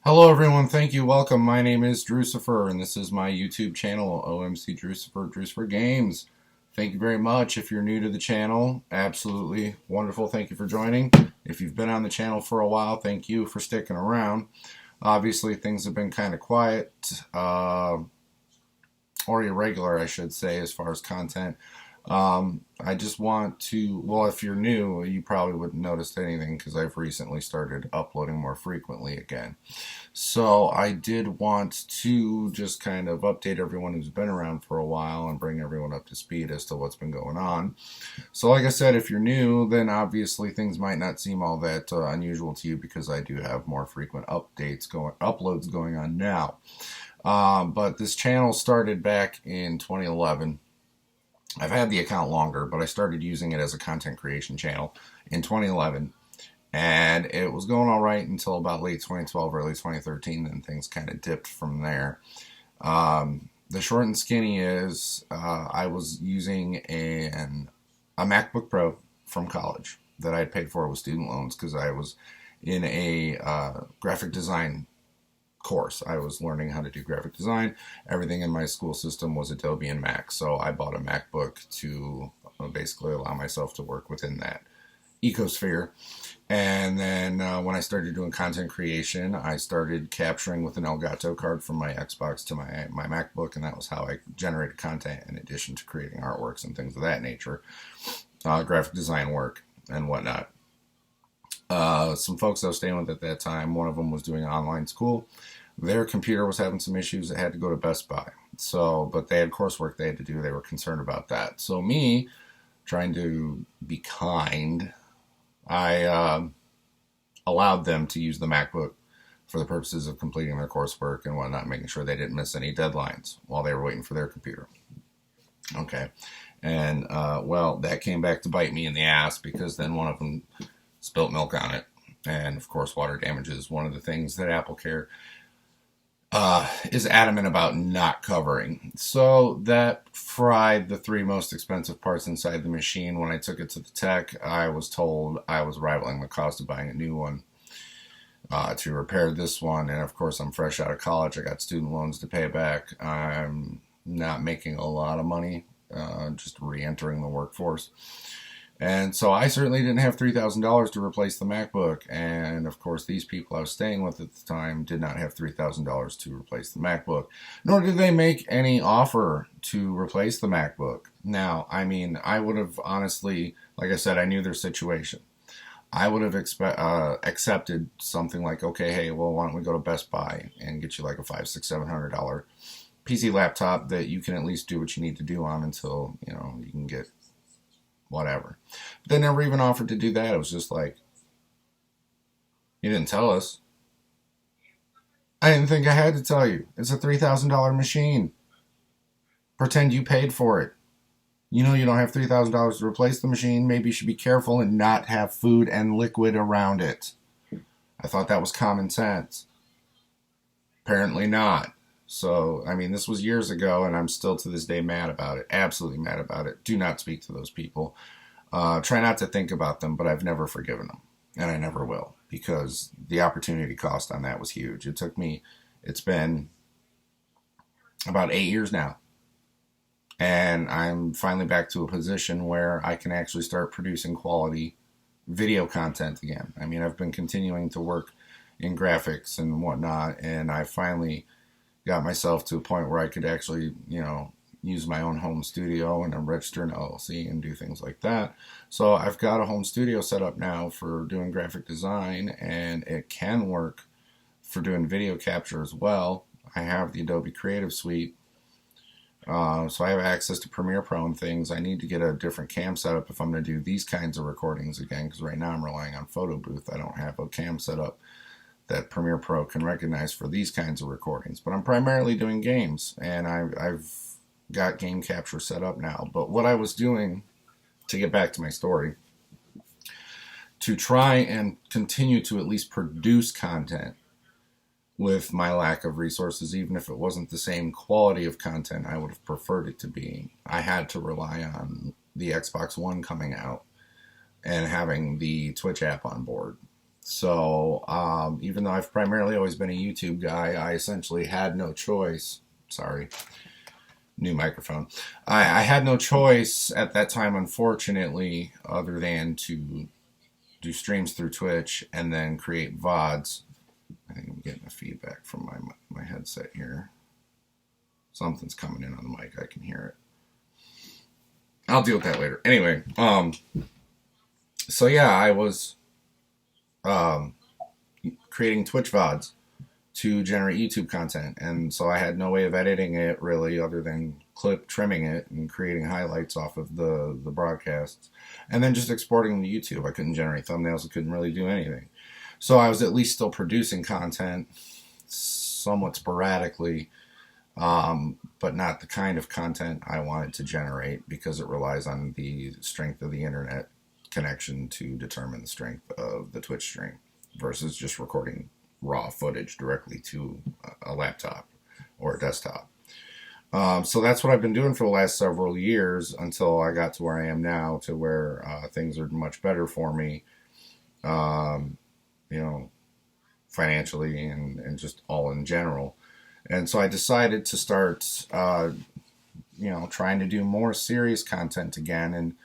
Hello everyone, thank you, welcome. My name is Drucifer and this is my YouTube channel, OMC Drucifer, Drucifer Games. Thank you very much. If you're new to the channel, absolutely wonderful. Thank you for joining. If you've been on the channel for a while, thank you for sticking around. Obviously things have been kind of quiet, or irregular I should say, as far as content. I just want to, well, if you're new, you probably wouldn't notice anything because I've recently started uploading more frequently again. So I did want to just kind of update everyone who's been around for a while and bring everyone up to speed as to what's been going on. So like I said, if you're new, then obviously things might not seem all that unusual to you because I do have more frequent uploads going on now. But this channel started back in 2011. I've had the account longer, but I started using it as a content creation channel in 2011. And it was going all right until about late 2012, early 2013, and things kind of dipped from there. The short and skinny is I was using a MacBook Pro from college that I had paid for with student loans because I was in a graphic design course. I was learning how to do graphic design. Everything in my school system was Adobe and Mac, so I bought a MacBook to basically allow myself to work within that ecosphere. And then when I started doing content creation, I started capturing with an Elgato card from my Xbox to my MacBook, and that was how I generated content in addition to creating artworks and things of that nature, graphic design work and whatnot. Some folks I was staying with at that time, one of them was doing online school. Their computer was having some issues. It had to go to Best Buy. So, but they had coursework they had to do. They were concerned about that. So me, trying to be kind, I allowed them to use the MacBook for the purposes of completing their coursework and whatnot, making sure they didn't miss any deadlines while they were waiting for their computer. Okay. And, well, that came back to bite me in the ass because then one of them spilt milk on it. And, of course, water damage is one of the things that AppleCare is adamant about not covering. So that fried the three most expensive parts inside the machine. When I took it to the tech, I was told I was rivaling the cost of buying a new one to repair this one. And of course, I'm fresh out of college. I got student loans to pay back. I'm not making a lot of money, just re-entering the workforce. And so I certainly didn't have $3,000 to replace the MacBook. And of course, these people I was staying with at the time did not have $3,000 to replace the MacBook, nor did they make any offer to replace the MacBook. Now, I mean, I would have honestly, like I said, I knew their situation. I would have accepted something like, okay, hey, well, why don't we go to Best Buy and get you like a $500, $600, $700 PC laptop that you can at least do what you need to do on until, you know, you can get whatever. But they never even offered to do that. It was just like, you didn't tell us. I didn't think I had to tell you. It's a $3,000 machine. Pretend you paid for it. You know you don't have $3,000 to replace the machine. Maybe you should be careful and not have food and liquid around it. I thought that was common sense. Apparently not. So, I mean, this was years ago, and I'm still to this day mad about it. Absolutely mad about it. Do not speak to those people. Try not to think about them, but I've never forgiven them, and I never will, because the opportunity cost on that was huge. It's been about 8 years now, and I'm finally back to a position where I can actually start producing quality video content again. I mean, I've been continuing to work in graphics and whatnot, and I finally got myself to a point where I could actually, you know, use my own home studio and I'm registered in LLC and do things like that. So I've got a home studio set up now for doing graphic design, and it can work for doing video capture as well. I have the Adobe Creative Suite, so I have access to Premiere Pro and things. I need to get a different cam setup if I'm going to do these kinds of recordings again, because right now I'm relying on Photo Booth. I don't have a cam setup that Premiere Pro can recognize for these kinds of recordings. But I'm primarily doing games, and I've got game capture set up now. But what I was doing, to get back to my story, to try and continue to at least produce content with my lack of resources, even if it wasn't the same quality of content I would have preferred it to be, I had to rely on the Xbox One coming out and having the Twitch app on board. So even though I've primarily always been a YouTube guy, I essentially had no choice. Sorry, new microphone. I had no choice at that time, unfortunately, other than to do streams through Twitch and then create VODs. I think I'm getting a feedback from my headset here. Something's coming in on the mic. I can hear it. I'll deal with that later. Anyway, so yeah, I was creating Twitch VODs to generate YouTube content, and so I had no way of editing it really other than trimming it and creating highlights off of the broadcasts, and then just exporting them to YouTube. I couldn't generate thumbnails. I couldn't really do anything. So I was at least still producing content somewhat sporadically, but not the kind of content I wanted to generate because it relies on the strength of the internet connection to determine the strength of the Twitch stream versus just recording raw footage directly to a laptop or a desktop. So that's what I've been doing for the last several years until I got to where I am now, to where things are much better for me, financially and just all in general. And so I decided to start, trying to do more serious content again and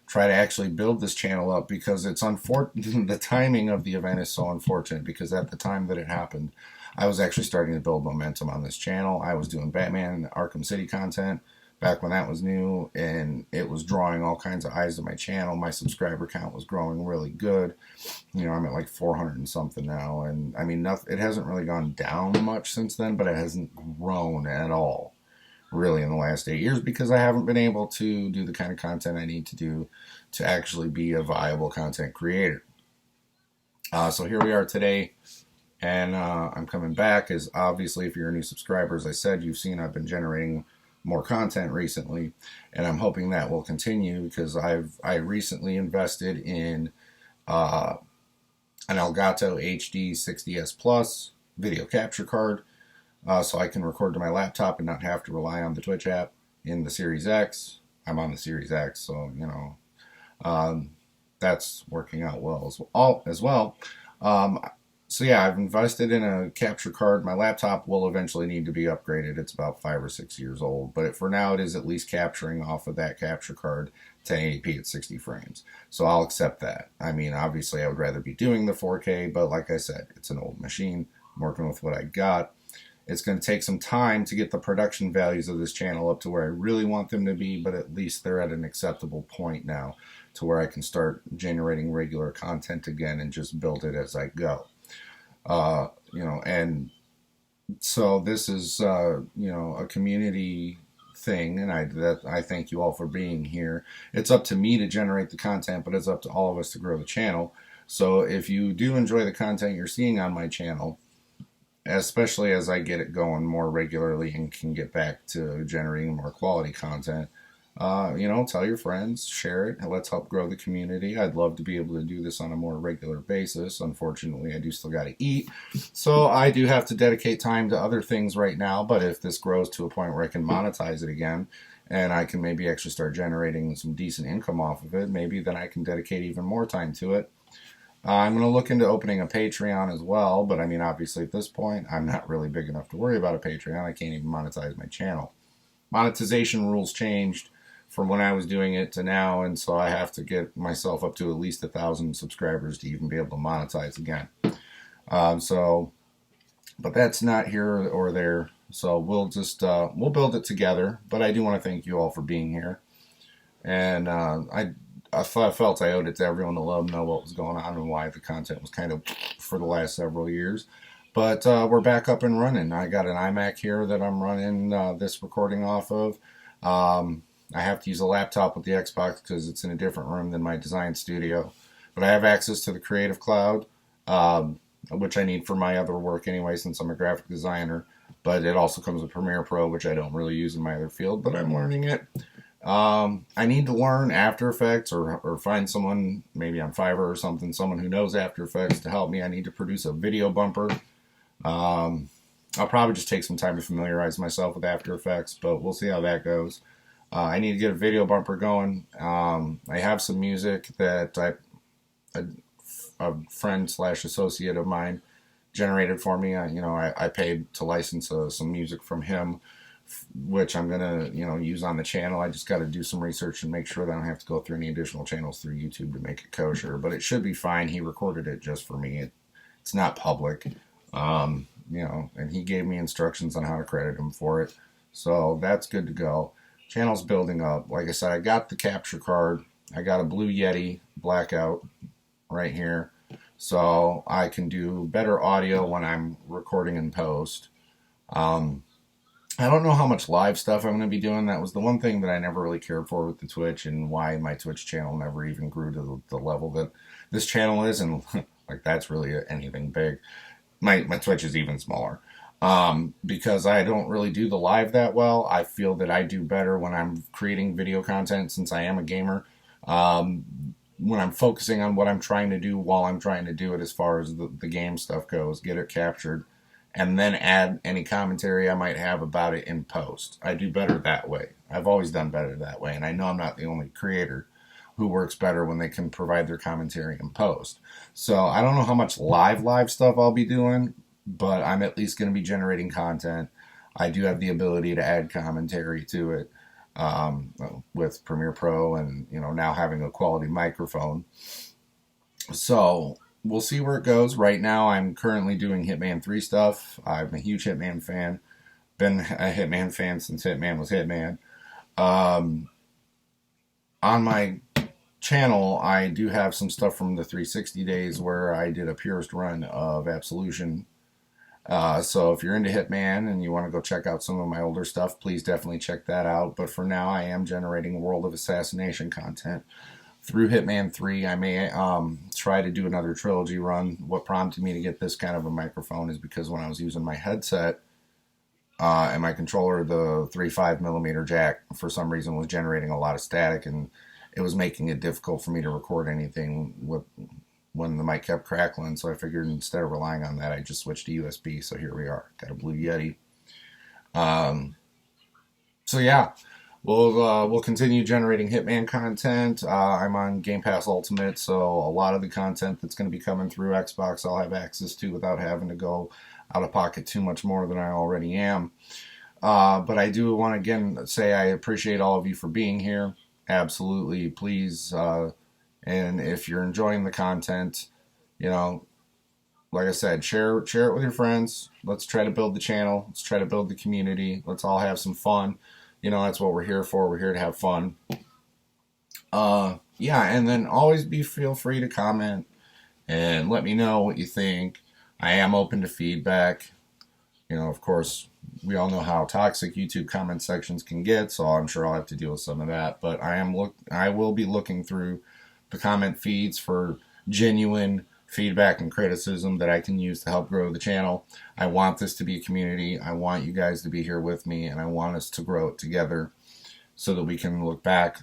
try to actually build this channel up, because it's unfortunate. The timing of the event is so unfortunate, because at the time that it happened, I was actually starting to build momentum on this channel. I was doing Batman Arkham City content back when that was new, and it was drawing all kinds of eyes to my channel. My subscriber count was growing really good. I'm at like 400 and something now, and I mean, it hasn't really gone down much since then, but it hasn't grown at all really in the last 8 years, because I haven't been able to do the kind of content I need to do to actually be a viable content creator. So here we are today, and I'm coming back, as obviously if you're a new subscriber, as I said, you've seen I've been generating more content recently, and I'm hoping that will continue, because I recently invested in an Elgato HD 60S Plus video capture card, so I can record to my laptop and not have to rely on the Twitch app in the Series X. I'm on the Series X, so that's working out well as well. So yeah, I've invested in a capture card. My laptop will eventually need to be upgraded. It's about 5 or 6 years old, but for now it is at least capturing off of that capture card 1080p at 60 frames. So I'll accept that. I mean, obviously I would rather be doing the 4K, but like I said, it's an old machine. I'm working with what I got. It's going to take some time to get the production values of this channel up to where I really want them to be, but at least they're at an acceptable point now to where I can start generating regular content again and just build it as I go. And so this is, a community thing, and I thank you all for being here. It's up to me to generate the content, but it's up to all of us to grow the channel. So if you do enjoy the content you're seeing on my channel, especially as I get it going more regularly and can get back to generating more quality content, tell your friends, share it, and let's help grow the community. I'd love to be able to do this on a more regular basis. Unfortunately, I do still got to eat, so I do have to dedicate time to other things right now, but if this grows to a point where I can monetize it again, and I can maybe actually start generating some decent income off of it, maybe then I can dedicate even more time to it. I'm going to look into opening a Patreon as well, but I mean, obviously at this point, I'm not really big enough to worry about a Patreon. I can't even monetize my channel. Monetization rules changed from when I was doing it to now, and so I have to get myself up to at least 1,000 subscribers to even be able to monetize again. But that's not here or there, so we'll just, we'll build it together, but I do want to thank you all for being here, and I felt I owed it to everyone to let them know what was going on and why the content was kind of for the last several years. But we're back up and running. I got an iMac here that I'm running this recording off of. I have to use a laptop with the Xbox because it's in a different room than my design studio. But I have access to the Creative Cloud, which I need for my other work anyway, since I'm a graphic designer. But it also comes with Premiere Pro, which I don't really use in my other field, but I'm learning it. I need to learn After Effects or find someone, maybe on Fiverr or something, someone who knows After Effects to help me. I need to produce a video bumper. I'll probably just take some time to familiarize myself with After Effects, but we'll see how that goes. I need to get a video bumper going. I have some music that a friend slash associate of mine generated for me. I paid to license some music from him, which I'm gonna use on the channel. I just got to do some research and make sure that I don't have to go through any additional channels through YouTube to make it kosher. But it should be fine. He recorded it just for me. It's not public, and he gave me instructions on how to credit him for it. So that's good to go. Channel's building up. Like I said, I got the capture card. I got a Blue Yeti blackout right here, so I can do better audio when I'm recording in post. I don't know how much live stuff I'm going to be doing. That was the one thing that I never really cared for with the Twitch, and why my Twitch channel never even grew to the level that this channel is, and like that's really anything big. My Twitch is even smaller. Because I don't really do the live that well. I feel that I do better when I'm creating video content, since I am a gamer. When I'm focusing on what I'm trying to do while I'm trying to do it, as far as the game stuff goes, get it captured, and then add any commentary I might have about it in post. I do better that way. I've always done better that way, and I know I'm not the only creator who works better when they can provide their commentary in post. So I don't know how much live stuff I'll be doing, but I'm at least going to be generating content. I do have the ability to add commentary to it with Premiere Pro, and now having a quality microphone. So we'll see where it goes. Right now I'm currently doing Hitman 3 stuff. I'm a huge Hitman fan. Been a Hitman fan since Hitman was Hitman. On my channel, I do have some stuff from the 360 days where I did a purist run of Absolution. So if you're into Hitman and you want to go check out some of my older stuff, please definitely check that out. But for now, I am generating World of Assassination content through Hitman 3. I may try to do another trilogy run. What prompted me to get this kind of a microphone is because when I was using my headset and my controller, the 3.5mm jack, for some reason, was generating a lot of static, and it was making it difficult for me to record anything when the mic kept crackling. So I figured instead of relying on that, I just switched to USB. So here we are. Got a Blue Yeti. So yeah, we'll continue generating Hitman content. I'm on Game Pass Ultimate, so a lot of the content that's going to be coming through Xbox I'll have access to without having to go out of pocket too much more than I already am. But I do want to again say I appreciate all of you for being here. Absolutely, please. And if you're enjoying the content, like I said, share it with your friends. Let's try to build the channel. Let's try to build the community. Let's all have some fun. That's what we're here for. We're here to have fun. Yeah, and then always feel free to comment and let me know what you think. I am open to feedback. Of course, we all know how toxic YouTube comment sections can get, so I'm sure I'll have to deal with some of that. But I will be looking through the comment feeds for genuine feedback and criticism that I can use to help grow the channel. I want this to be a community. I want you guys to be here with me, and I want us to grow it together so that we can look back,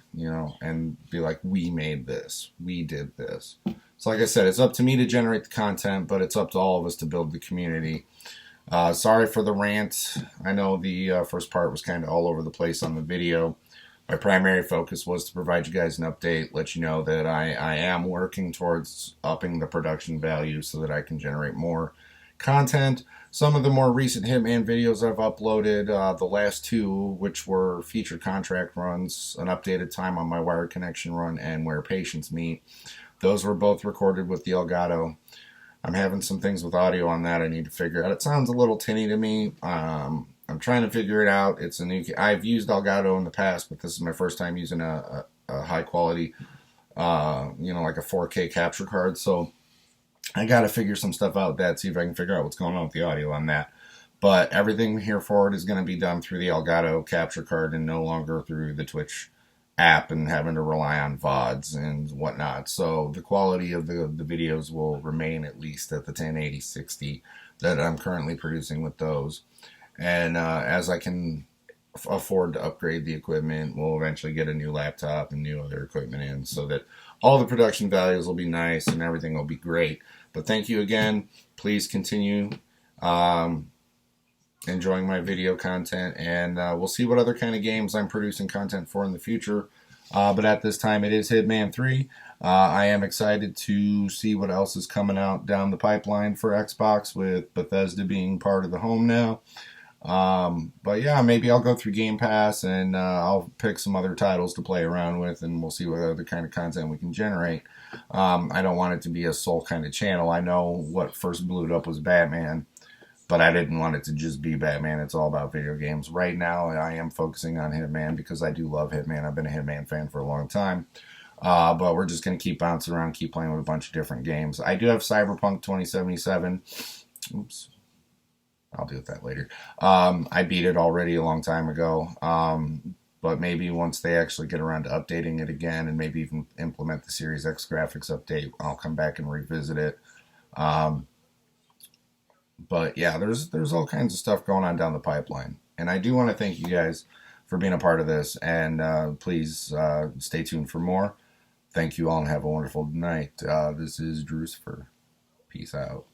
and be like, we made this. We did this. So like I said, it's up to me to generate the content, but it's up to all of us to build the community. Sorry for the rant. I know the first part was kind of all over the place on the video. My primary focus was to provide you guys an update, let you know that I am working towards upping the production value so that I can generate more content. Some of the more recent Hitman videos I've uploaded, the last two, which were featured contract runs, an updated time on my wired connection run, and Where Patients Meet, those were both recorded with the Elgato. I'm having some things with audio on that I need to figure out. It sounds a little tinny to me. I'm trying to figure it out. I've used Elgato in the past, but this is my first time using a high quality, like a 4K capture card. So I got to figure some stuff out see if I can figure out what's going on with the audio on that. But everything here forward is going to be done through the Elgato capture card and no longer through the Twitch app and having to rely on VODs and whatnot. So the quality of the videos will remain at least at the 1080-60 that I'm currently producing with those. And as I can afford to upgrade the equipment, we'll eventually get a new laptop and new other equipment in so that all the production values will be nice and everything will be great. But thank you again. Please continue enjoying my video content, and we'll see what other kind of games I'm producing content for in the future. But at this time, it is Hitman 3. I am excited to see what else is coming out down the pipeline for Xbox with Bethesda being part of the home now. But yeah, maybe I'll go through Game Pass and I'll pick some other titles to play around with, and we'll see what other kind of content we can generate. I don't want it to be a sole kind of channel. I know what first blew it up was Batman, but I didn't want it to just be Batman. It's all about video games. Right now, I am focusing on Hitman because I do love Hitman. I've been a Hitman fan for a long time. But we're just going to keep bouncing around, keep playing with a bunch of different games. I do have Cyberpunk 2077. Oops. I'll deal with that later. I beat it already a long time ago. But maybe once they actually get around to updating it again and maybe even implement the Series X graphics update, I'll come back and revisit it. But yeah, there's all kinds of stuff going on down the pipeline. And I do want to thank you guys for being a part of this. And please stay tuned for more. Thank you all and have a wonderful night. This is Drucifer. Peace out.